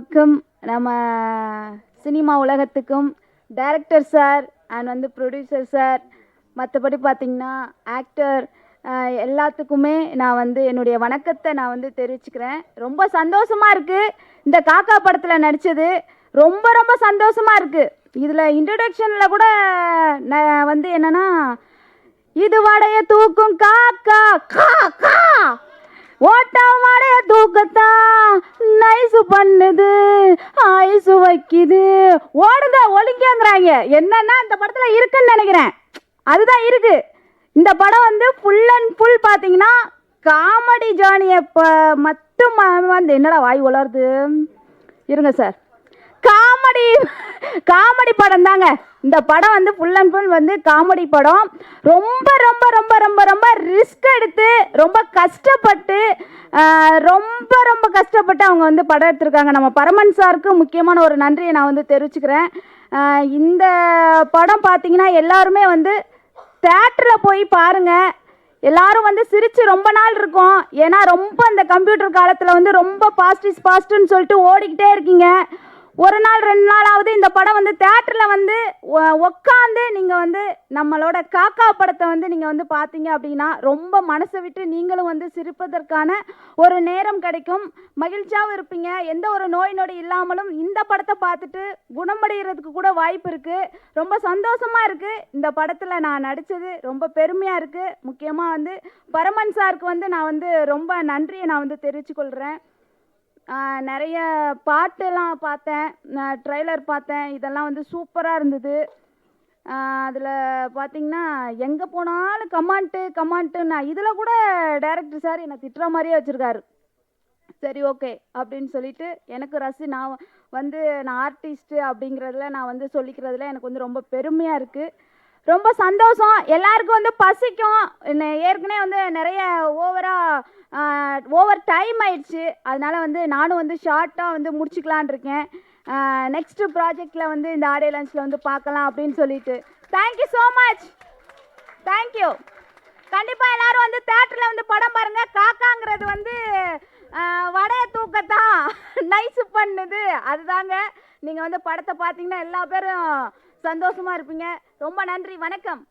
க்கும் நம்ம சினிமா உலகத்துக்கும் director sir and producer sir மற்றபடி பார்த்திங்கன்னா ஆக்டர் எல்லாத்துக்குமே நான் என்னுடைய வணக்கத்தை நான் தெரிவிச்சுக்கிறேன். ரொம்ப சந்தோஷமாக இருக்குது இந்த காக்கா படத்தில் நடித்தது. ரொம்ப ரொம்ப சந்தோஷமாக இருக்குது. இதில் இன்ட்ரடக்ஷனில் கூட நான் என்னென்னா, இது வடைய தூக்கும் காக்கா கா கா ஓட்டம் வடைய தூக்கத்தான் நைசு பண்ணுது ஐசு வைக்குது ஓடுங்க ஒழுங்கிறாங்க. என்னன்னா இந்த படத்தில் இருக்குன்னு நினைக்கிறேன். அதுதான் இருக்கு. இந்த படம் ஃபுல் அண்ட் ஃபுல் பார்த்தீங்கன்னா காமெடி ஜானியை மட்டும் என்னடா வாய் உலருது இருங்க சார். காமெடி படம் தாங்க இந்த படம். ஃபுல் அண்ட் ஃபுல் காமெடி படம். ரொம்ப ரொம்ப ரொம்ப ரொம்ப ரொம்ப ரிஸ்க் எடுத்து ரொம்ப கஷ்டப்பட்டு அவங்க படம் எடுத்திருக்காங்க. நம்ம பரமன் சாருக்கு முக்கியமான ஒரு நன்றியை நான் தெரிவிச்சுக்கிறேன். இந்த படம் பார்த்தீங்கன்னா எல்லாருமே தேட்டரில் போய் பாருங்கள். எல்லாரும் சிரித்து ரொம்ப நாள் இருக்கும். ஏன்னா ரொம்ப இந்த கம்ப்யூட்டர் காலத்தில் ரொம்ப பாஸ்ட் இஸ் பாஸ்ட்டுன்னு சொல்லிட்டு ஓடிக்கிட்டே இருக்கீங்க. ஒரு நாள் 2 நாளாவது இந்த படம் தேட்டரில் உட்காந்து நீங்கள் நம்மளோட காக்கா படத்தை நீங்கள் பார்த்தீங்க அப்படின்னா ரொம்ப மனசை விட்டு நீங்களும் சிரிப்பதற்கான ஒரு நேரம் கிடைக்கும். மகிழ்ச்சியாகவும் இருப்பீங்க. எந்த ஒரு நோய் நொடி இல்லாமலும் இந்த படத்தை பார்த்துட்டு குணமடைகிறதுக்கு கூட வாய்ப்பு இருக்குது. ரொம்ப சந்தோஷமாக இருக்குது. இந்த படத்தில் நான் நடித்தது ரொம்ப பெருமையாக இருக்குது. முக்கியமாக பரமன் சாருக்கு நான் ரொம்ப நன்றியை நான் தெரிவித்துக்கொள்கிறேன். நிறைய பாட்டெல்லாம் பார்த்தேன், ட்ரெய்லர் பார்த்தேன். இதெல்லாம் சூப்பராக இருந்தது. அதில் பார்த்திங்கன்னா எங்கே போனாலும் கமாண்ட்டுன்னா இதில் கூட டைரக்டர் சார் என்னை திட்டுற மாதிரியே வச்சுருக்காரு. சரி ஓகே அப்படின்னு சொல்லிட்டு எனக்கு நான் ஆர்டிஸ்ட்டு அப்படிங்கிறதுல நான் சொல்லிக்கிறதுல எனக்கு ரொம்ப பெருமையாக இருக்குது. ரொம்ப சந்தோஷம். எல்லாருக்கும் பசிக்கும். ஏற்கனவே நிறைய ஓவர் டைம் ஆயிடுச்சு. அதனால் நானும் ஷார்ட்டாக முடிச்சுக்கலான் இருக்கேன். நெக்ஸ்ட்டு ப்ராஜெக்டில் இந்த ஆடியோ லான்ச்சில் பார்க்கலாம் அப்படின்னு சொல்லிட்டு. Thank you so much. தேங்க்யூ. கண்டிப்பாக எல்லோரும் தேட்டரில் படம் பாருங்கள். காக்காங்கிறது வடைய தூக்கத்தான் நைஸு பண்ணுது. அதுதாங்க. நீங்கள் படத்தை பார்த்தீங்கன்னா எல்லா பேரும் சந்தோஷமாக இருப்பீங்க. ரொம்ப நன்றி. வணக்கம்.